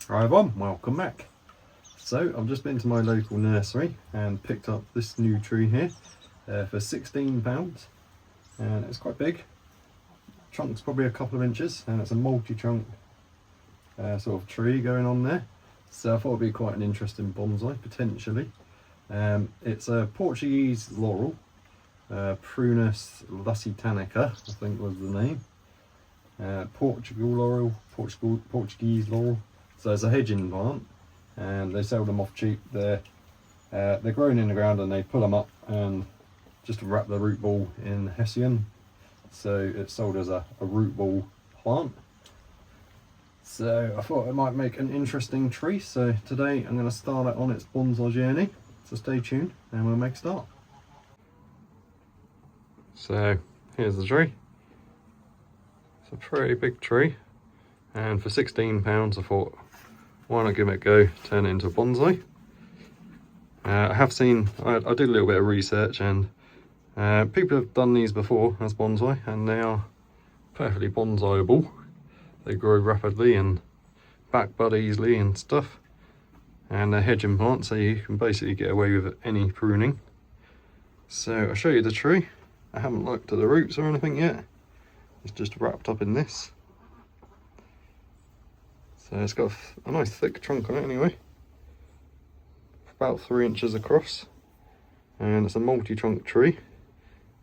Hi everyone, welcome back. So I've just been to my local nursery and picked up this new tree here for £16, and it's quite big. Trunk's probably a couple of inches, and it's a multi-trunk sort of tree going on there. So I thought it'd be quite an interesting bonsai potentially. It's a Portuguese Laurel, Prunus Lusitanica I think was the name. Portuguese Laurel. So it's a hedging plant, and they sell them off cheap. They're grown in the ground, and they pull them up and just wrap the root ball in Hessian. So it's sold as a root ball plant. So I thought it might make an interesting tree. So today I'm going to start it on its bonsai journey. So stay tuned and we'll make a start. So here's the tree. It's a pretty big tree, and for £16 I thought, why not give it a go, turn it into a bonsai. I have seen, I did a little bit of research, and people have done these before as bonsai, and they are perfectly bonsaiable. They grow rapidly and back bud easily and stuff, and they're hedging plants, so you can basically get away with any pruning. So I'll show you the tree. I haven't looked at the roots or anything yet. It's just wrapped up in this. So it's got a nice thick trunk on it anyway, about 3 inches across, and it's a multi-trunk tree,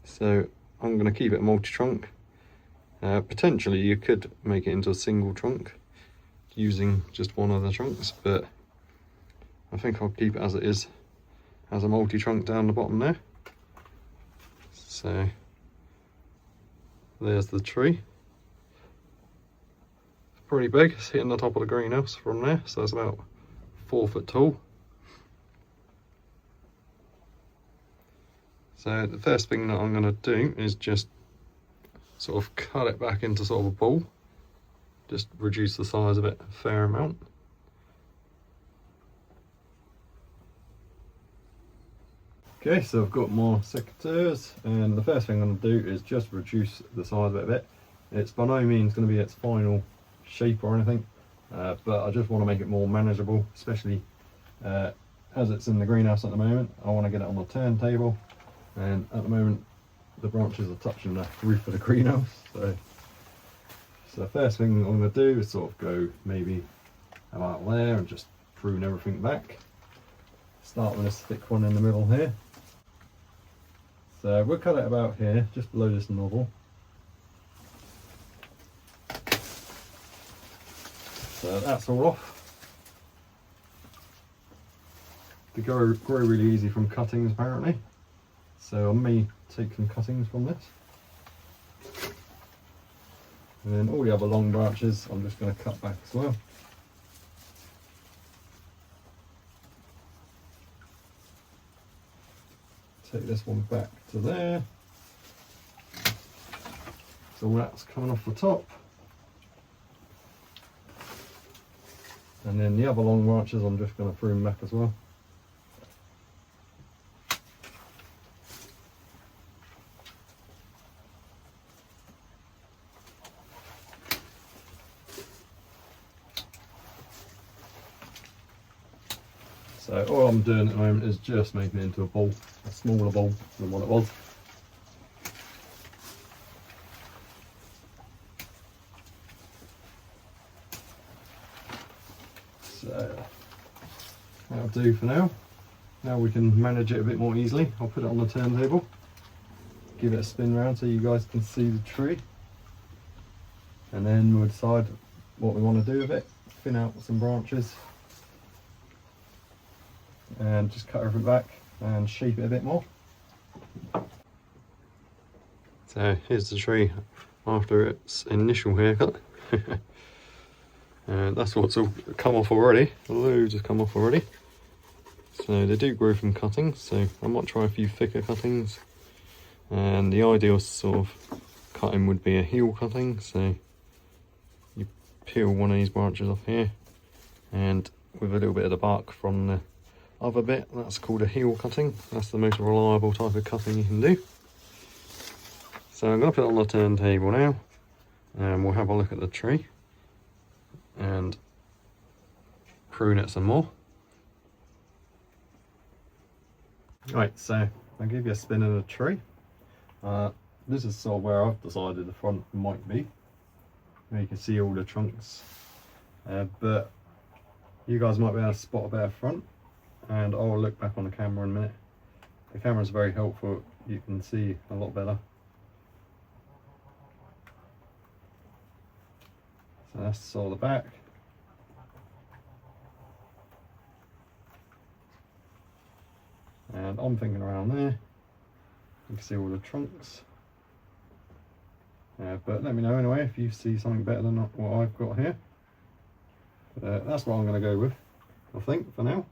so I'm going to keep it multi-trunk. Potentially you could make it into a single trunk using just one of the trunks, but I think I'll keep it as it is, as a multi-trunk down the bottom there. So there's the tree. Pretty big, it's hitting the top of the greenhouse from there, so it's about 4 foot tall. So the first thing that I'm going to do is just sort of cut it back into sort of a ball, just reduce the size of it a fair amount. Okay, so I've got more secateurs, and the first thing I'm going to do is just reduce the size of it a bit. It's by no means going to be its final shape or anything, but I just want to make it more manageable, especially as it's in the greenhouse at the moment. I want to get it on the turntable, and at the moment the branches are touching the roof of the greenhouse. So the first thing I'm going to do is sort of go maybe about there and just prune everything back. Start with this thick one in the middle here. So we'll cut it about here, just below this nozzle. So that's all off. They grow really easy from cuttings apparently, so I may take some cuttings from this. And then all the other long branches I'm just going to cut back as well. Take this one back to there. So that's coming off the top. And then the other long branches I'm just going to prune back as well. So all I'm doing at the moment is just making it into a ball, a smaller ball than what it was. So that'll do for now. Now we can manage it a bit more easily. I'll put it on the turntable, give it a spin round so you guys can see the tree, and then we'll decide what we want to do with it. Thin out some branches and just cut everything back and shape it a bit more. So here's the tree after its initial haircut. And that's what's all come off already. Loads have come off already. So they do grow from cuttings, so I might try a few thicker cuttings. And the ideal sort of cutting would be a heel cutting. So you peel one of these branches off here, and with a little bit of the bark from the other bit, that's called a heel cutting. That's the most reliable type of cutting you can do. So I'm going to put it on the turntable now, and we'll have a look at the tree. And prune it some more. Right, so I'll give you a spin of the tree. This is sort of where I've decided the front might be. You can see all the trunks, but you guys might be able to spot a better front, and I'll look back on the camera in a minute. The camera's very helpful, you can see a lot better. So that's sort of the back. And I'm thinking around there, you can see all the trunks. But let me know anyway if you see something better than what I've got here. That's what I'm going to go with, I think, for now.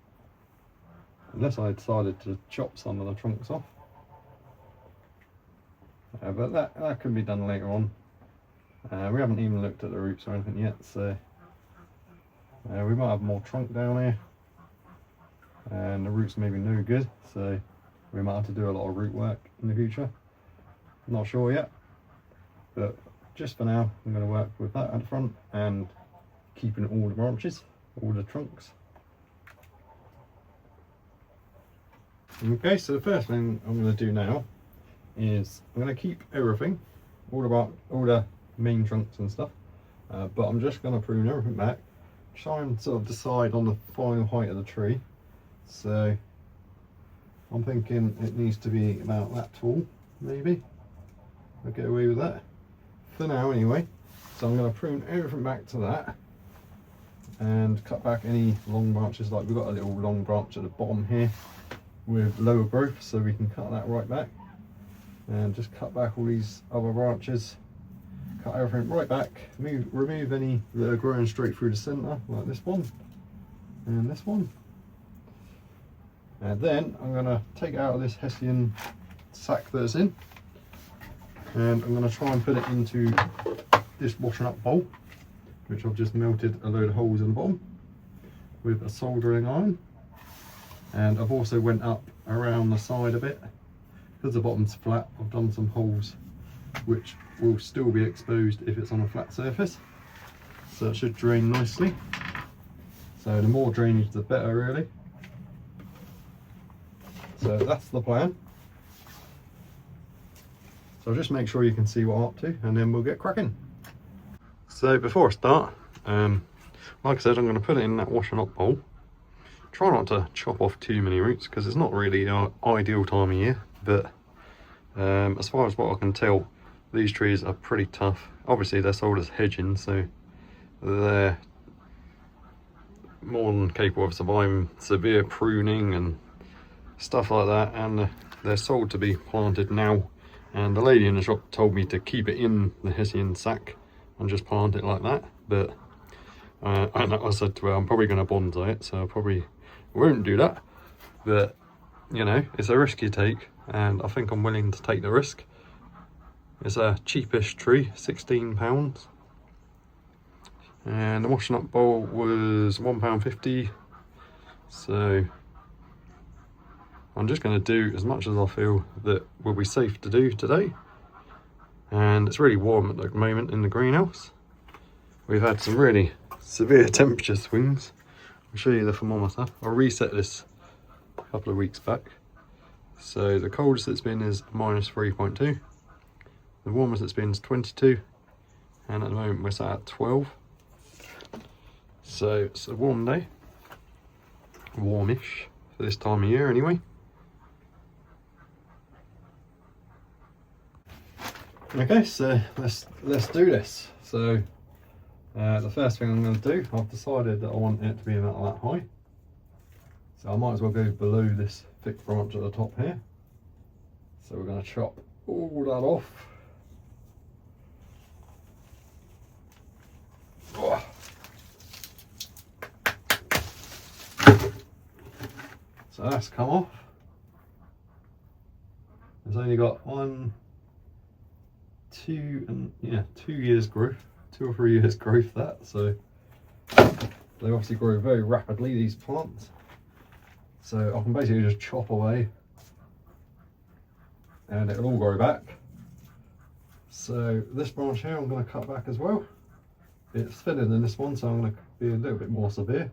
Unless I decided to chop some of the trunks off. But that can be done later on. We haven't even looked at the roots or anything yet, so we might have more trunk down here. And the roots may be no good, so we might have to do a lot of root work in the future. Not sure yet. But just for now, I'm going to work with that at the front and keeping all the branches, all the trunks. Okay, so the first thing I'm going to do now is I'm going to keep everything, all the main trunks and stuff, but I'm just going to prune everything back, try and sort of decide on the final height of the tree. So I'm thinking it needs to be about that tall, maybe. I'll get away with that for now anyway. So I'm going to prune everything back to that and cut back any long branches. Like we've got a little long branch at the bottom here with lower growth, so we can cut that right back, and just cut back all these other branches, cut everything right back, remove any that are growing straight through the centre, like this one and this one. And then I'm going to take it out of this hessian sack that it's in, and I'm going to try and put it into this washing up bowl, which I've just melted a load of holes in the bottom with a soldering iron. And I've also went up around the side a bit, because the bottom's flat. I've done some holes which will still be exposed if it's on a flat surface, so it should drain nicely. So the more drainage the better, really. So that's the plan. So just make sure you can see what I'm up to, and then we'll get cracking. So before I start, like I said, I'm going to put it in that washing up bowl. Try not to chop off too many roots, because it's not really our ideal time of year, but as far as what I can tell, these trees are pretty tough. Obviously they're sold as hedging, so they're more than capable of surviving severe pruning and stuff like that, and they're sold to be planted now. And the lady in the shop told me to keep it in the hessian sack and just plant it like that, but I said to her I'm probably going to bonsai it, so I probably won't do that. But you know, it's a risk you take, and I think I'm willing to take the risk. It's a cheapish tree, £16, and the washing up bowl was £1.50. So I'm just going to do as much as I feel that will be safe to do today. And it's really warm at the moment in the greenhouse. We've had some really severe temperature swings. I'll show you the thermometer. I reset this a couple of weeks back. So the coldest it's been is -3.2. The warmest it's been is 22. And at the moment we're sat at 12. So it's a warm day. Warmish for this time of year anyway. Okay, so let's do this. So the first thing I'm going to do, I've decided that I want it to be about that high, so I might as well go below this thick branch at the top here. So we're going to chop all that off. Oh. So that's come off. It's only got 2 years growth, 2 or 3 years growth, that, so they obviously grow very rapidly, these plants. So I can basically just chop away and it'll all grow back. So this branch here I'm going to cut back as well. It's thinner than this one, so I'm going to be a little bit more severe.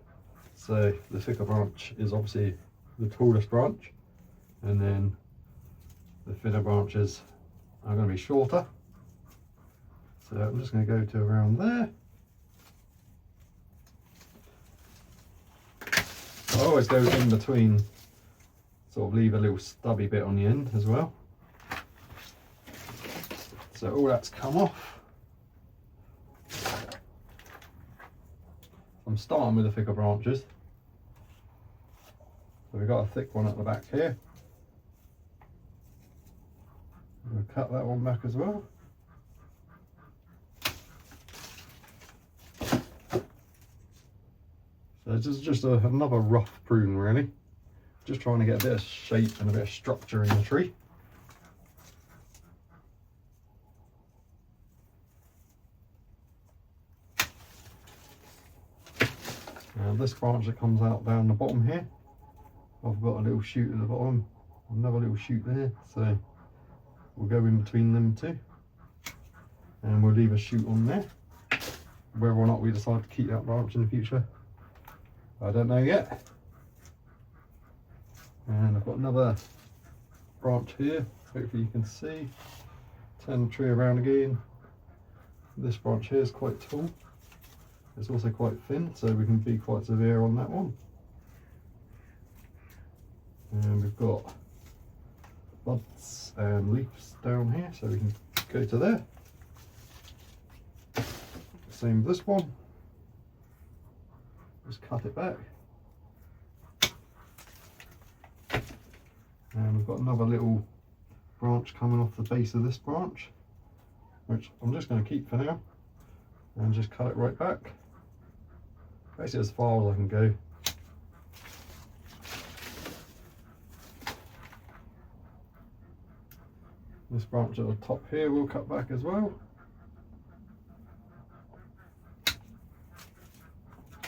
So the thicker branch is obviously the tallest branch, and then the thinner branches are going to be shorter. So I'm just going to go to around there. I always go in between, sort of leave a little stubby bit on the end as well. So all that's come off. I'm starting with the thicker branches. So we've got a thick one at the back here. We'll cut that one back as well. So this is just another rough prune really. Just trying to get a bit of shape and a bit of structure in the tree. Now this branch that comes out down the bottom here, I've got a little shoot at the bottom, another little shoot there, so we'll go in between them two and we'll leave a shoot on there. Whether or not we decide to keep that branch in the future, I don't know yet. And I've got another branch here, hopefully you can see. Turn the tree around again. This branch here is quite tall. It's also quite thin, so we can be quite severe on that one. And we've got buds and leaves down here, so we can go to there. Same with this one. Just cut it back. And we've got another little branch coming off the base of this branch, which I'm just going to keep for now, and just cut it right back. Basically as far as I can go. This branch at the top here we'll cut back as well.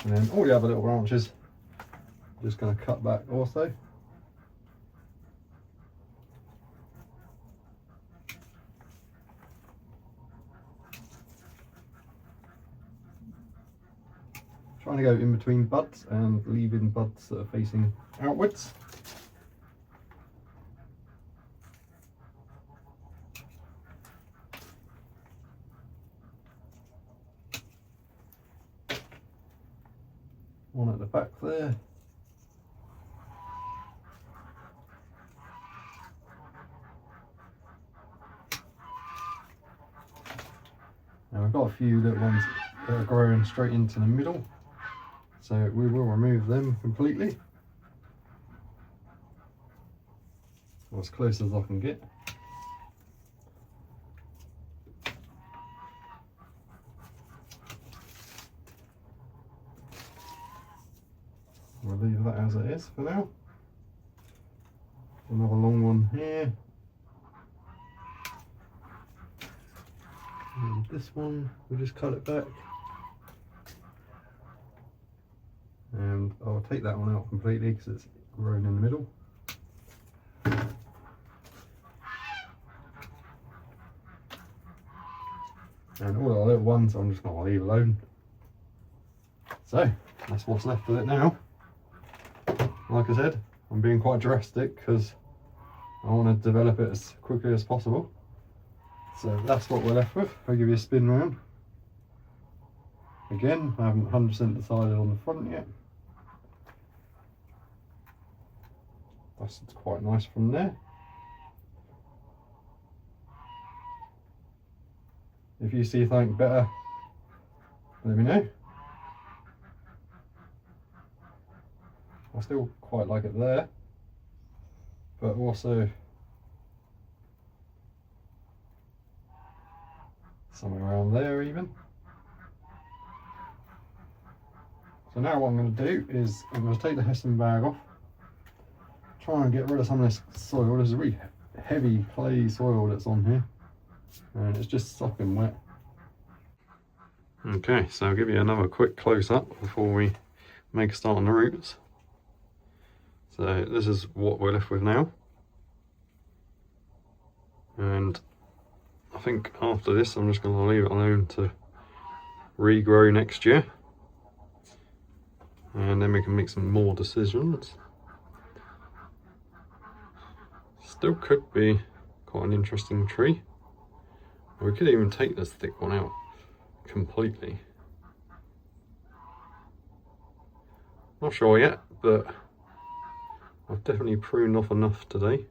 And then all the other little branches, I'm just going to cut back also. Trying to go in between buds and leaving buds that are facing outwards. One at the back there. Now we've got a few little ones that are growing straight into the middle, so we will remove them completely, or as close as I can get. We'll leave that as it is for now. Another long one here. And this one, we'll just cut it back. And I'll take that one out completely because it's grown in the middle. And all our little ones I'm just going to leave alone. So that's what's left of it now. Like I said, I'm being quite drastic because I want to develop it as quickly as possible. So that's what we're left with. I'll give you a spin round. Again, I haven't 100% decided on the front yet. That's quite nice from there. If you see something better, let me know. I still quite like it there, but also somewhere around there even. So now what I'm going to do is I'm going to take the Hessian bag off, try and get rid of some of this soil. There's a really heavy clay soil that's on here and it's just sopping wet. Okay, so I'll give you another quick close-up before we make a start on the roots. So this is what we're left with now, and I think after this I'm just going to leave it alone to regrow next year. and then we can make some more decisions. Still could be quite an interesting tree. We could even take this thick one out completely. Not sure yet, but I've definitely pruned off enough today.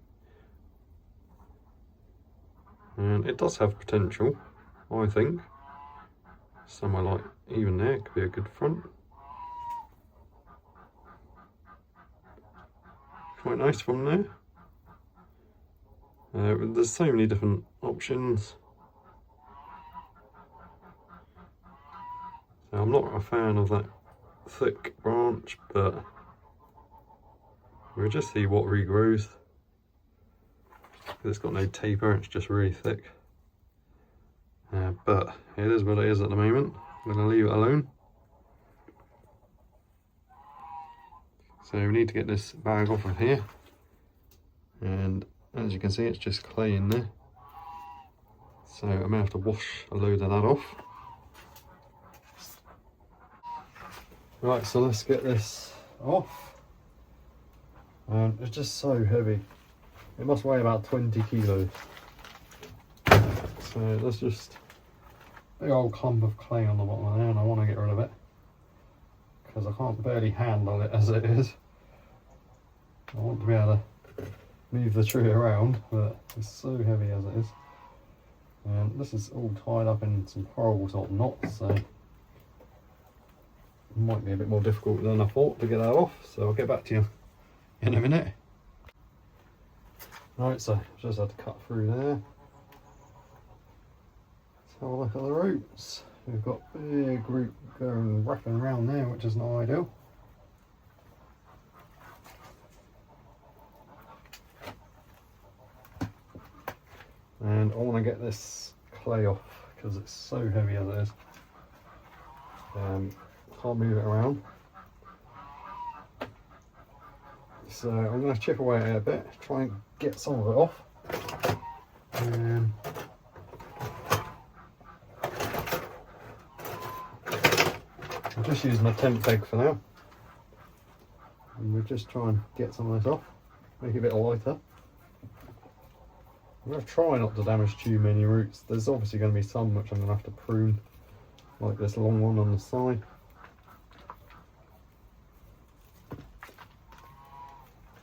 And it does have potential, I think. Somewhere like even there could be a good front. Quite nice from there. There's so many different options. So I'm not a fan of that thick branch, but we'll just see what regrows. It's got no taper, it's just really thick. But it is what it is at the moment. I'm going to leave it alone. So we need to get this bag off of here. And as you can see, it's just clay in there. So I'm going to have to wash a load of that off. Right, so let's get this off. It's just so heavy. It must weigh about 20 kilos. So let's just, big old clump of clay on the bottom of there, and I want to get rid of it because I can't barely handle it as it is. I want to be able to move the tree around, but it's so heavy as it is. And this is all tied up in some horrible sort of knots, so it might be a bit more difficult than I thought to get that off. So I'll get back to you in a minute. Right, so just had to cut through there. Let's have a look at the roots. We've got big root going wrapping around there, which is not ideal. And I want to get this clay off because it's so heavy as it is. Can't move it around. So I'm going to chip away at it a bit, try and get some of it off. And I'll just use my tent peg for now. And we'll just try and get some of this off, make it a bit lighter. I'm going to try not to damage too many roots. There's obviously going to be some which I'm going to have to prune, like this long one on the side.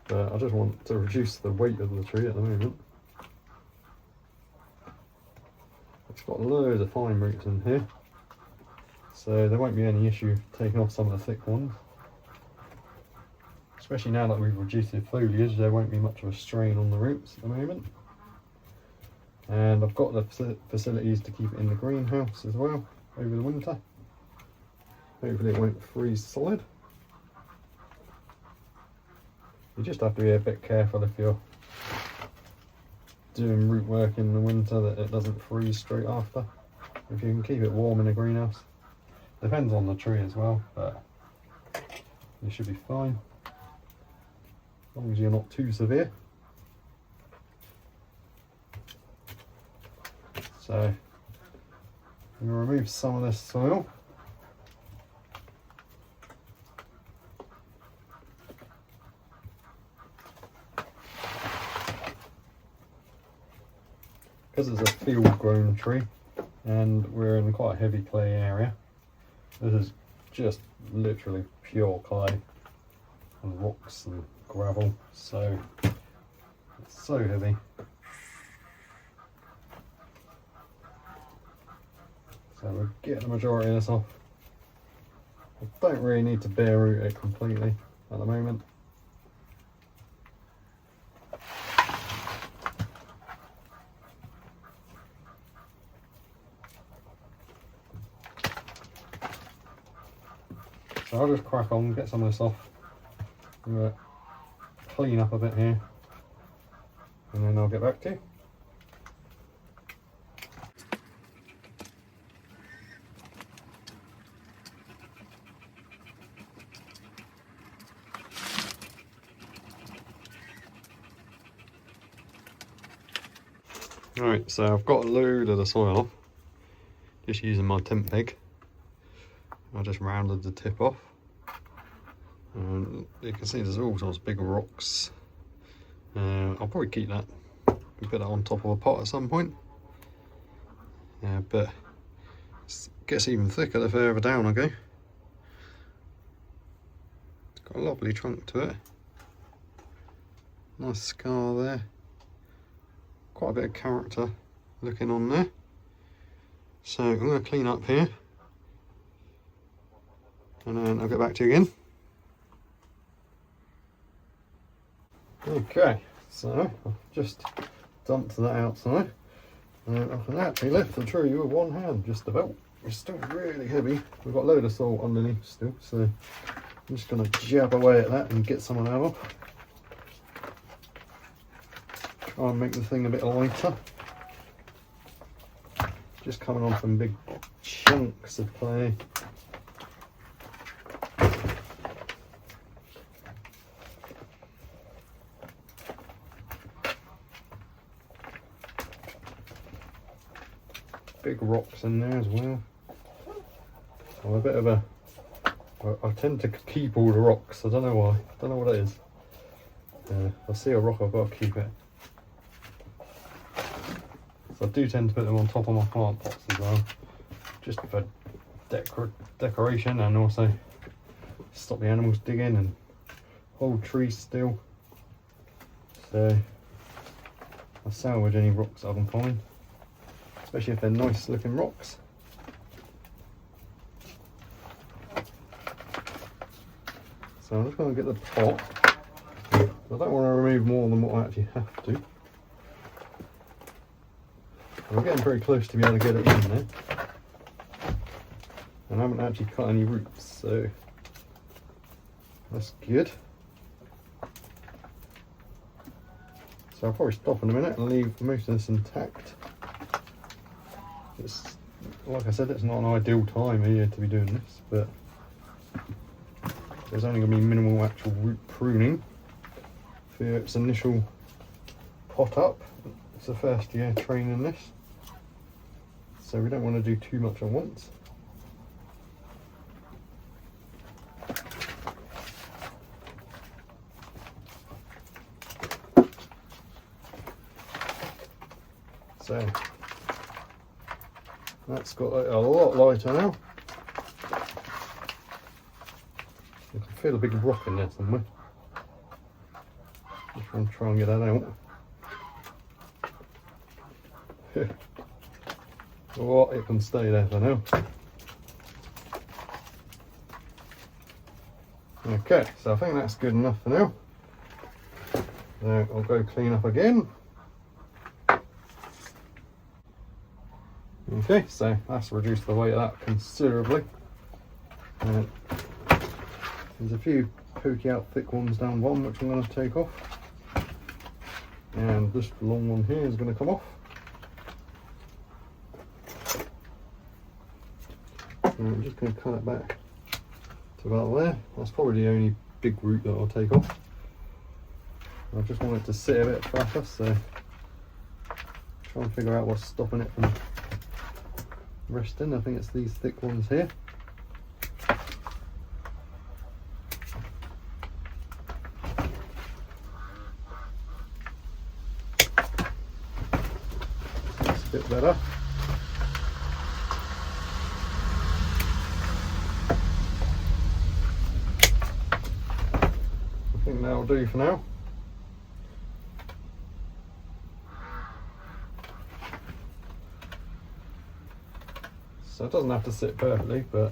But I just want to reduce the weight of the tree at the moment. It's got loads of fine roots in here, so there won't be any issue taking off some of the thick ones. Especially now that we've reduced the foliage, there won't be much of a strain on the roots at the moment. And I've got the facilities to keep it in the greenhouse as well over the winter. Hopefully it won't freeze solid. You just have to be a bit careful if you're doing root work in the winter that it doesn't freeze straight after. If you can keep it warm in a greenhouse. Depends on the tree as well, but you should be fine. As long as you're not too severe. So I'm going to remove some of this soil. Because it's a field grown tree and we're in quite a heavy clay area, this is just literally pure clay and rocks and gravel, so it's so heavy. So we'll get the majority of this off. I don't really need to bare root it completely at the moment. So I'll just crack on, get some of this off. I'm going to clean up a bit here and then I'll get back to you. Right, so I've got a load of the soil off, just using my tent peg. I just rounded the tip off. And you can see there's all sorts of big rocks. I'll probably keep that and put that on top of a pot at some point. But it gets even thicker the further down I go. It's got a lovely trunk to it. Nice scar there. Quite a bit of character looking on there. So I'm going to clean up here. And then I'll get back to you again. Okay, so I've just dumped that outside. And I can actually lift the tree with one hand, just about. It's still really heavy. We've got a load of salt underneath still, so I'm just going to jab away at that and get some of that off. Try and make the thing a bit lighter. Just coming on some big chunks of clay. Big rocks in there as well. I'm a bit of a... I tend to keep all the rocks. I don't know why. I don't know what it is. If I see a rock, I've got to keep it. So I do tend to put them on top of my plant pots as well, just for decoration, and also stop the animals digging and hold trees still. So I salvage any rocks I can find, especially if they're nice looking rocks. So I'm just going to get the pot. I don't want to remove more than what I actually have to. I'm getting very close to be able to get it in there. And I haven't actually cut any roots, so that's good. So I'll probably stop in a minute and leave most of this intact. It's, like I said, it's not an ideal time here to be doing this, but there's only going to be minimal actual root pruning for its initial pot up. It's the first year training this, so we don't want to do too much at once. So that's got a lot lighter now. You can feel a big rock in there somewhere. Just want to try and get that out. Well, it can stay there for now. Okay, so I think that's good enough for now. So I'll go clean up again. Okay, so that's reduced the weight of that considerably. There's a few pokey out thick ones down one which I'm going to take off. And this long one here is going to come off. And I'm just going to cut it back to about there. That's probably the only big root that I'll take off. I just want it to sit a bit flatter, so try and figure out what's stopping it from resting. I think it's these thick ones here. That's a bit better. I think that'll do for now. So it doesn't have to sit perfectly, but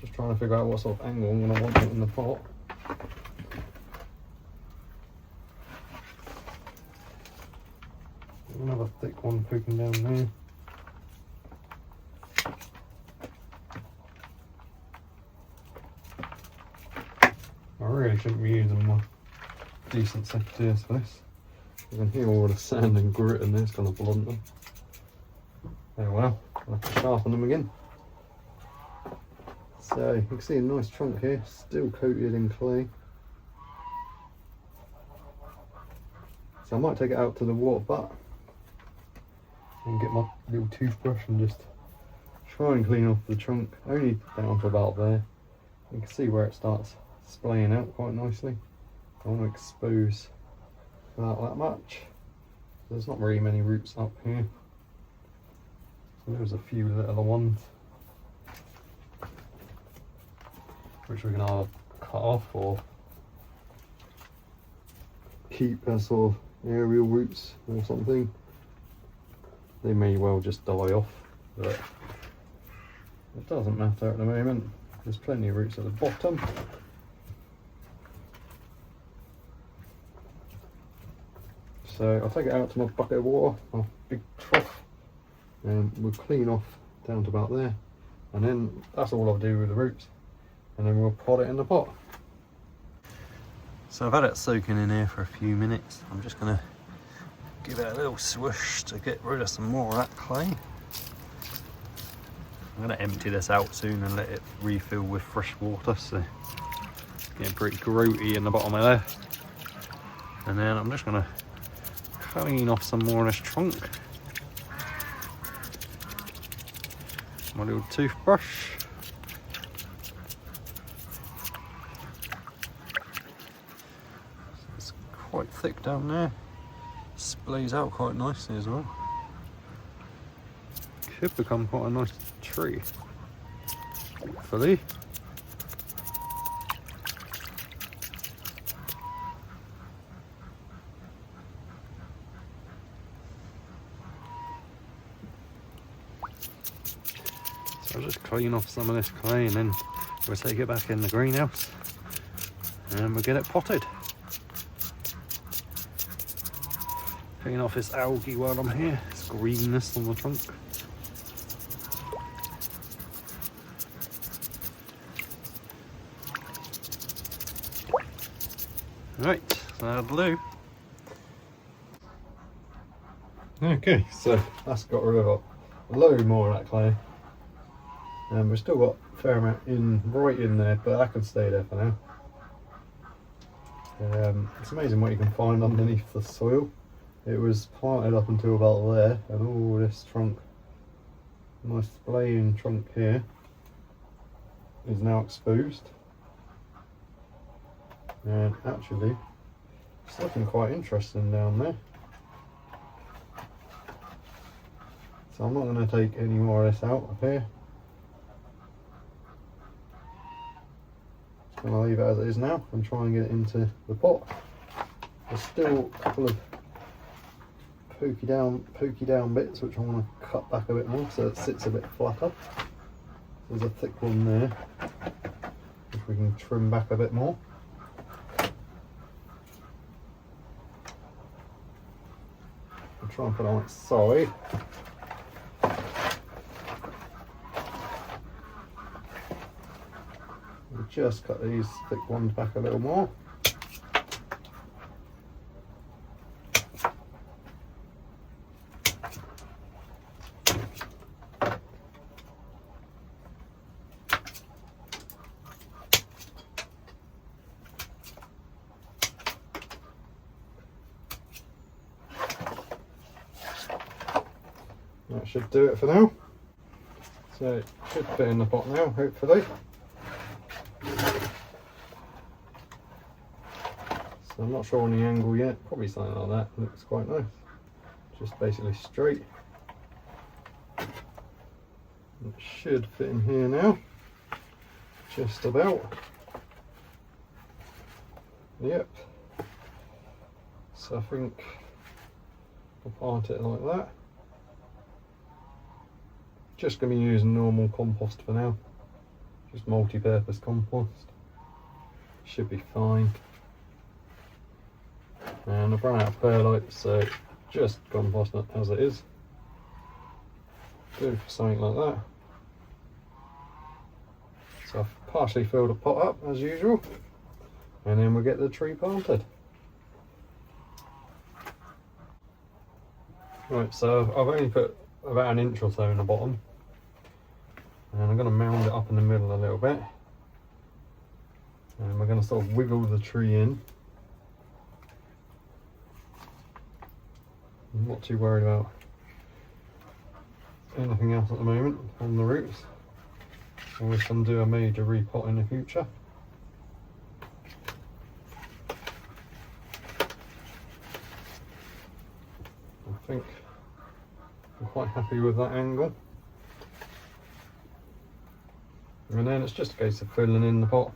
just trying to figure out what sort of angle I'm going to want it in the pot. Another thick one poking down there. I really shouldn't be using my decent secateurs for this. You can hear all the sand and grit in there, it's going to blunt them. Oh well, I'll have to sharpen them again. So you can see a nice trunk here, still coated in clay. So I might take it out to the water butt and get my little toothbrush and just try and clean off the trunk, only down to about there. You can see where it starts splaying out quite nicely. I want to expose without that much. There's not very many roots up here. So there's a few little ones which we can either cut off or keep as sort of aerial roots or something. They may well just die off, but it doesn't matter at the moment. There's plenty of roots at the bottom. So I'll take it out to my bucket of water, my big trough, and we'll clean off down to about there. And then that's all I'll do with the roots. And then we'll pot it in the pot. So I've had it soaking in here for a few minutes. I'm just going to give it a little swish to get rid of some more of that clay. I'm going to empty this out soon and let it refill with fresh water. So it's getting pretty grooty in the bottom of there. And then I'm just going to clean off some more of this trunk. My little toothbrush. It's quite thick down there. Splays out quite nicely as well. Could become quite a nice tree, hopefully. So I'll just clean off some of this clay and then we'll take it back in the greenhouse and we'll get it potted. Clean off this algae while I'm here, this greenness on the trunk. Right, that'll do. Okay, so that's got rid of a load more of that clay. And we've still got a fair amount right in there, but that can stay there for now. It's amazing what you can find underneath the soil. It was planted up until about there, and all this trunk, nice splaying trunk here, is now exposed. And actually, it's looking quite interesting down there. So I'm not going to take any more of this out of here. Just going to leave it as it is now and try and get it into the pot. There's still a couple of pokey down bits which I want to cut back a bit more so it sits a bit flatter. There's a thick one there which we can trim back a bit more. I'll try and put it on its side. We'll just cut these thick ones back a little more. That should do it for now. So it should fit in the pot now, hopefully. So I'm not sure on the angle yet, probably something like that, looks quite nice. Just basically straight. It should fit in here now, just about. Yep. So I think I'll plant it like that. Just going to be using normal compost for now, just multi-purpose compost, should be fine. And I've run out of perlite, so just compost it as it is. Do for something like that. So I've partially filled the pot up as usual, and then we'll get the tree planted. Right, so I've only put about 1 inch or so in the bottom. And I'm going to mound it up in the middle a little bit, and we're going to sort of wiggle the tree in. I'm not too worried about anything else at the moment on the roots. and we can do a major repot in the future. I think I'm quite happy with that angle. And then it's just a case of filling in the pot,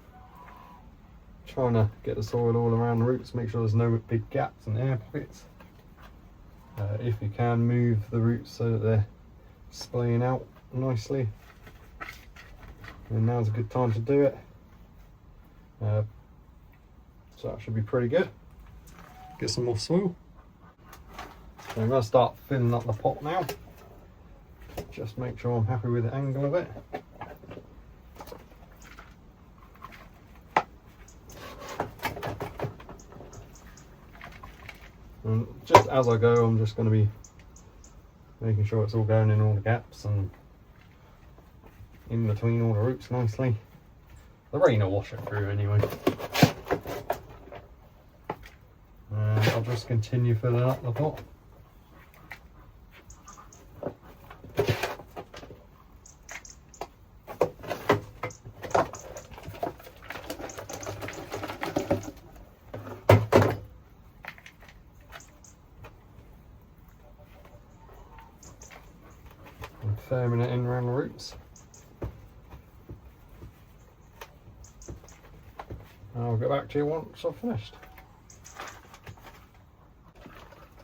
trying to get the soil all around the roots, make sure there's no big gaps and air pockets. If you can, move the roots so that they're splaying out nicely. And now's a good time to do it. So that should be pretty good. Get some more soil. So I'm going to start filling up the pot now. Just make sure I'm happy with the angle of it. And just as I go, I'm just going to be making sure it's all going in all the gaps and in between all the roots nicely. The rain will wash it through anyway. And I'll just continue filling up the pot. And firming it in around the roots. I'll get back to you once I've finished.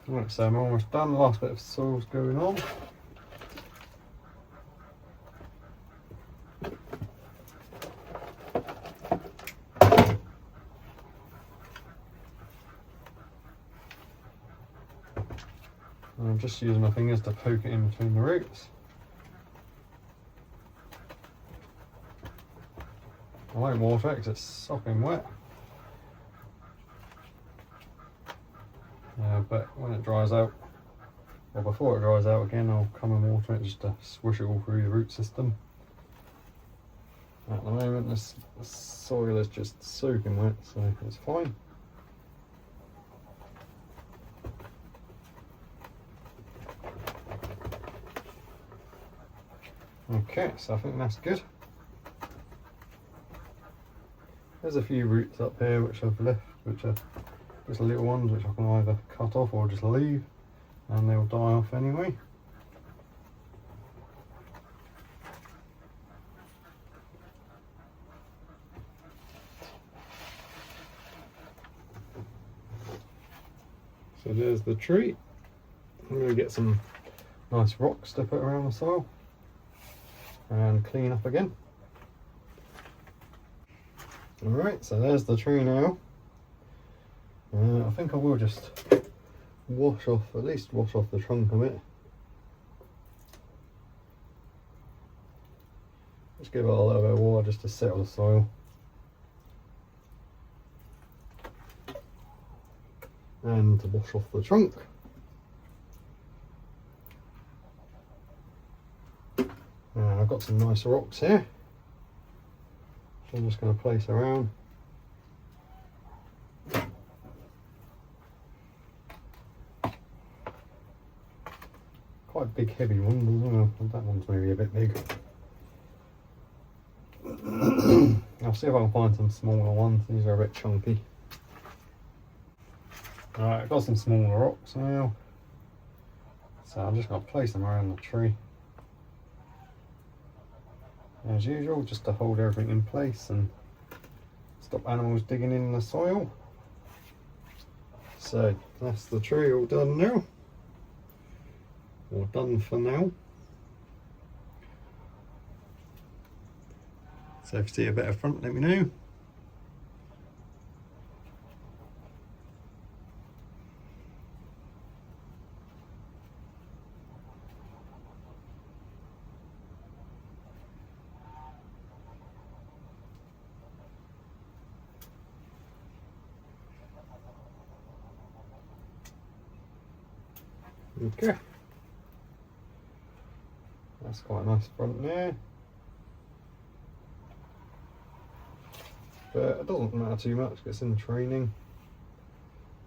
Right, so I'm almost done. Last bit of soil's going on. And I'm just using my fingers to poke it in between the roots. I won't water it because it's sopping wet. But when it dries out, or before it dries out again, I'll come and water it just to swish it all through the root system. At the moment, the soil is just soaking wet, so it's fine. Okay, so I think that's good. There's a few roots up here which I've left, which are just little ones which I can either cut off or just leave, and they'll die off anyway. So there's the tree. I'm going to get some nice rocks to put around the soil and clean up again. Alright, so there's the tree now. I think I will just at least wash off the trunk of it. Just give it a little bit of water just to settle the soil. And to wash off the trunk. I've got some nice rocks here. So I'm just going to place around. Quite big heavy ones as well. That one's maybe a bit big. I'll see if I can find some smaller ones. These are a bit chunky. Alright, I've got some smaller rocks now. So I'm just going to place them around the tree. As usual, just to hold everything in place and stop animals digging in the soil. So that's the tree all done now. Or done for now. So if you see a better front, let me know. Okay. That's quite a nice front there. But it doesn't matter too much, it's in training.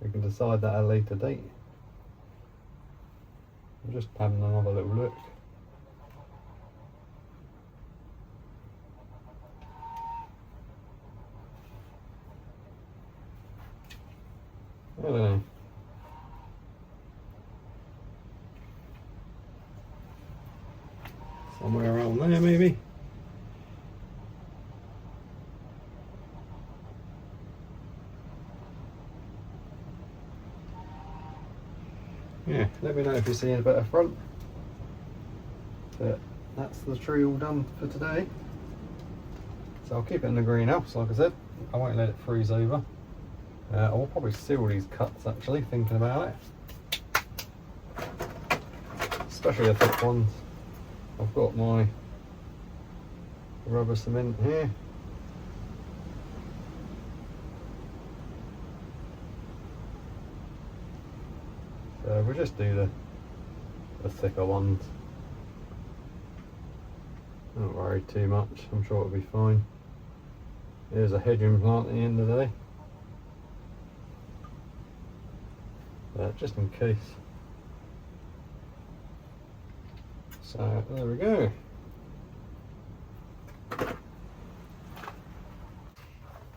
We can decide that at a later date. I'm just having another little look. I don't know. Somewhere around there maybe. Yeah, let me know if you're seeing a better front. But that's the tree all done for today. So I'll keep it in the greenhouse, like I said. I won't let it freeze over. I will probably seal these cuts actually, thinking about it. Especially the thick ones. I've got my rubber cement here. So we'll just do the thicker ones. Don't worry too much, I'm sure it'll be fine. Here's a hedging plant at the end of the day. Just in case. So there we go.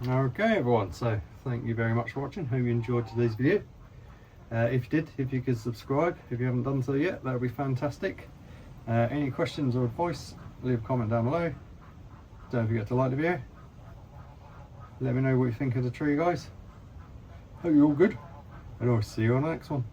Okay everyone, so thank you very much for watching. Hope you enjoyed today's video. If you did, if you could subscribe if you haven't done so yet, that would be fantastic. Any questions or advice, leave a comment down below. Don't forget to like the video. Let me know what you think of the tree, guys. Hope you're all good, and I'll see you on the next one.